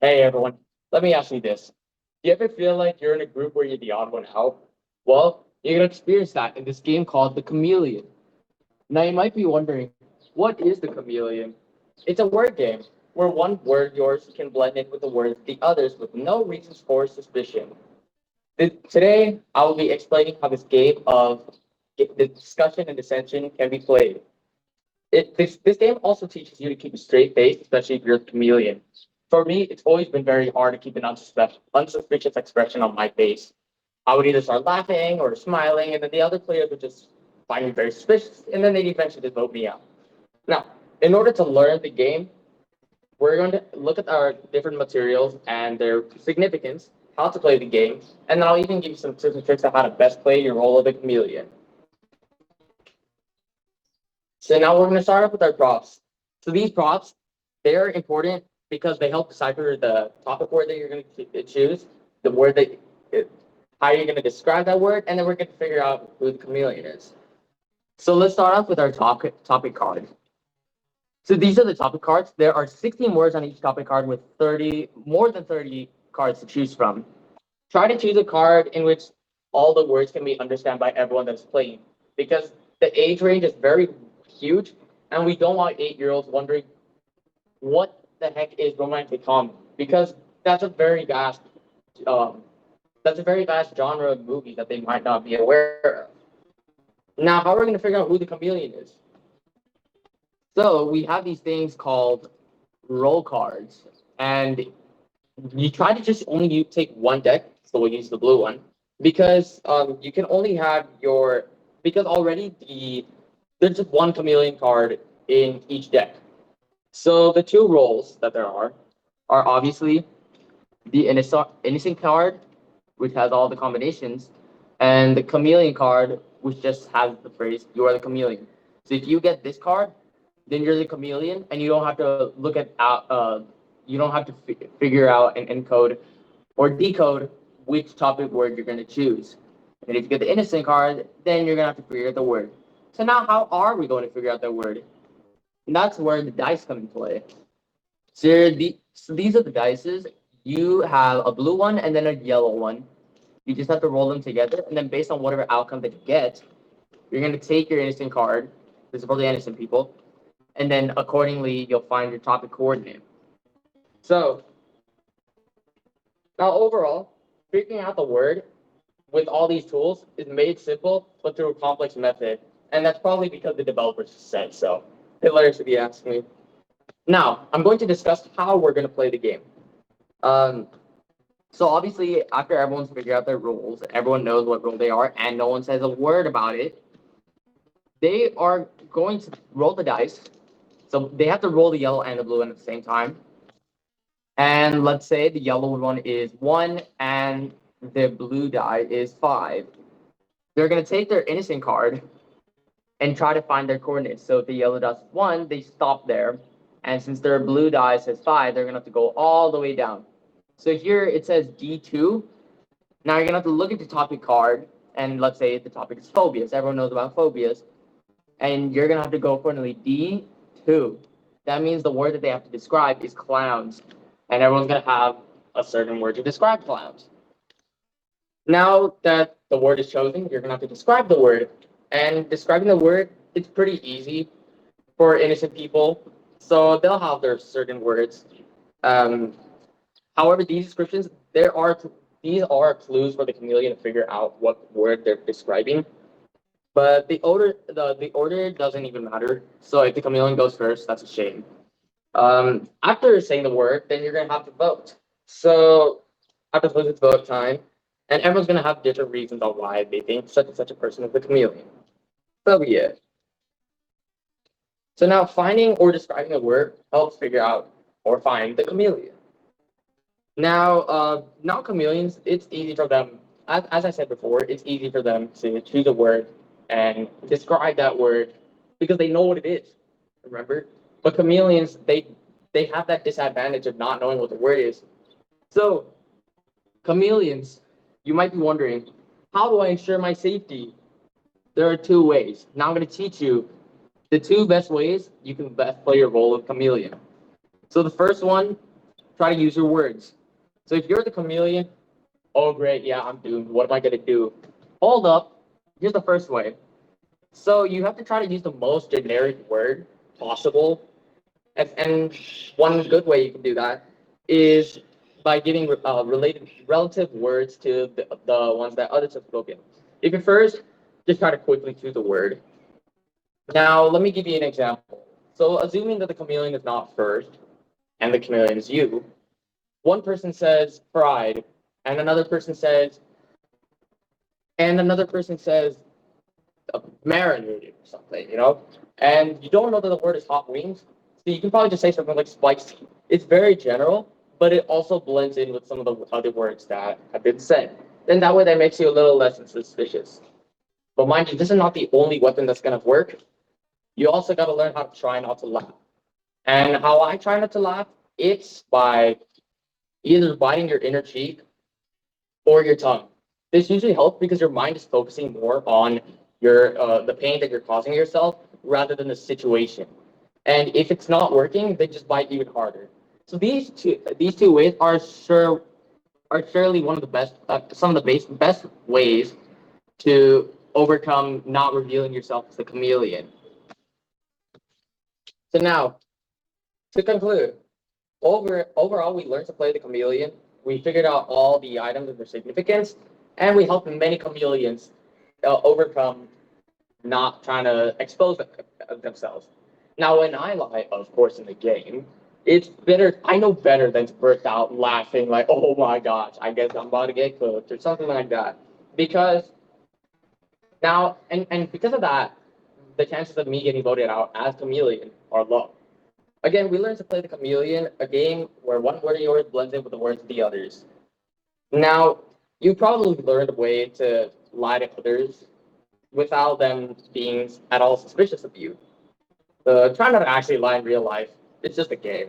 Hey everyone, let me ask you this. Do you ever feel like you're in a group where you're the odd one out? Well, you're gonna experience that in this game called the Chameleon. Now you might be wondering, what is the Chameleon? It's a word game where one word yours can blend in with the words of the others with no reasons for suspicion. Today, I will be explaining how this game of the discussion and dissension can be played. This game also teaches you to keep a straight face, especially if you're a chameleon. For me, it's always been very hard to keep an unsuspicious expression on my face. I would either start laughing or smiling, and then the other players would just find me very suspicious, and then they'd eventually just vote me out. Now, in order to learn the game, we're going to look at our different materials and their significance, how to play the game, and then I'll even give you some tips and tricks on how to best play your role of the chameleon. So now we're going to start off with our props. So these props, they're important because they help decipher the topic word that you're going to choose, the word that, how you're going to describe that word, and then we're going to figure out who the chameleon is. So let's start off with our topic card. So these are the topic cards. There are 16 words on each topic card with more than 30 cards to choose from. Try to choose a card in which all the words can be understood by everyone that's playing, because the age range is very huge, and we don't want 8-year-olds wondering what the heck is romantic comedy, because that's a very vast um, genre of movie that they might not be aware of. Now, how are we going to figure out who the chameleon is? So we have these things called roll cards, and you try to just only take one deck, so we'll use the blue one, because you can only have because already there's just one chameleon card in each deck. So the two rolls that there are obviously the innocent card, which has all the combinations, and the chameleon card, which just has the phrase "You are the chameleon." So if you get this card, then you're the chameleon, and you don't have to you don't have to figure out and encode or decode which topic word you're going to choose. And if you get the innocent card, then you're going to have to figure out the word. So now, how are we going to figure out the word? And that's where the dice come into play. So these are the dices. You have a blue one and then a yellow one. You just have to roll them together, and then based on whatever outcome that you get, you're going to take your innocent card. This is for the innocent people, and then accordingly, you'll find your topic coordinate. So now, overall, figuring out the word with all these tools is made simple, but through a complex method, and that's probably because the developers said so. Hilarious if you ask me. Now, I'm going to discuss how we're going to play the game. Um, so obviously, after everyone's figured out their rules, everyone knows what role they are, and no one says a word about it, they are going to roll the dice. So they have to roll the yellow and the blue one at the same time. And let's say the yellow one is 1 and the blue die is 5. They're going to take their innocent card and try to find their coordinates. So if the yellow die is 1, they stop there. And since their blue die says 5, they're going to have to go all the way down. So here it says D2. Now you're going to have to look at the topic card, and let's say the topic is phobias. Everyone knows about phobias. And you're going to have to go accordingly D2. That means the word that they have to describe is clowns. And everyone's going to have a certain word to describe clowns. Now that the word is chosen, you're going to have to describe the word. And describing the word, it's pretty easy for innocent people. So they'll have their certain words. However, these descriptions, these are clues for the chameleon to figure out what word they're describing. But the order doesn't even matter. So if the chameleon goes first, that's a shame. After saying the word, then you're gonna have to vote. So after it's vote time, and everyone's gonna have different reasons on why they think such and such a person is the chameleon. So be it. So now finding or describing a word helps figure out or find the chameleon. Now chameleons, it's easy for them. As I said before, it's easy for them to choose a word and describe that word because they know what it is. Remember, but chameleons, they have that disadvantage of not knowing what the word is. So, chameleons, you might be wondering, how do I ensure my safety? There are two ways. Now I'm going to teach you the two best ways you can best play your role of chameleon. So the first one try to use your words. So if you're the chameleon, oh great, yeah, I'm doomed. What am I gonna do? Hold up. Here's the first way. So you have to try to use the most generic word possible. And one good way you can do that is by giving related relative words to the ones that others have spoken. If you first just try to quickly choose a word. Now let me give you an example. So assuming that the chameleon is not first and the chameleon is you, one person says fried, and another person says marinated or something, and you don't know that the word is hot wings, so you can probably just say something like spicy. It's very general, but it also blends in with some of the other words that have been said. Then that way that makes you a little less suspicious. But mind you, this is not the only weapon that's gonna work. You also gotta learn how to try not to laugh. And how I try not to laugh, it's by either biting your inner cheek or your tongue. This usually helps because your mind is focusing more on the pain that you're causing yourself rather than the situation. And if it's not working, they just bite even harder. So these two ways are surely one of the best some of the best ways to overcome not revealing yourself as a chameleon. So now to conclude, overall we learned to play the chameleon. We figured out all the items and their significance, and we helped many chameleons overcome not trying to expose themselves. Now, when I lie, of course, in the game, it's better. I know better than to burst out laughing like, "Oh my gosh, I guess I'm about to get cooked" or something like that. Because now, and because of that, the chances of me getting voted out as chameleon are low. Again, we learned to play the chameleon, a game where one word of yours blends in with the words of the others. Now, you probably learned a way to lie to others without them being at all suspicious of you. Try not to actually lie in real life. It's just a game.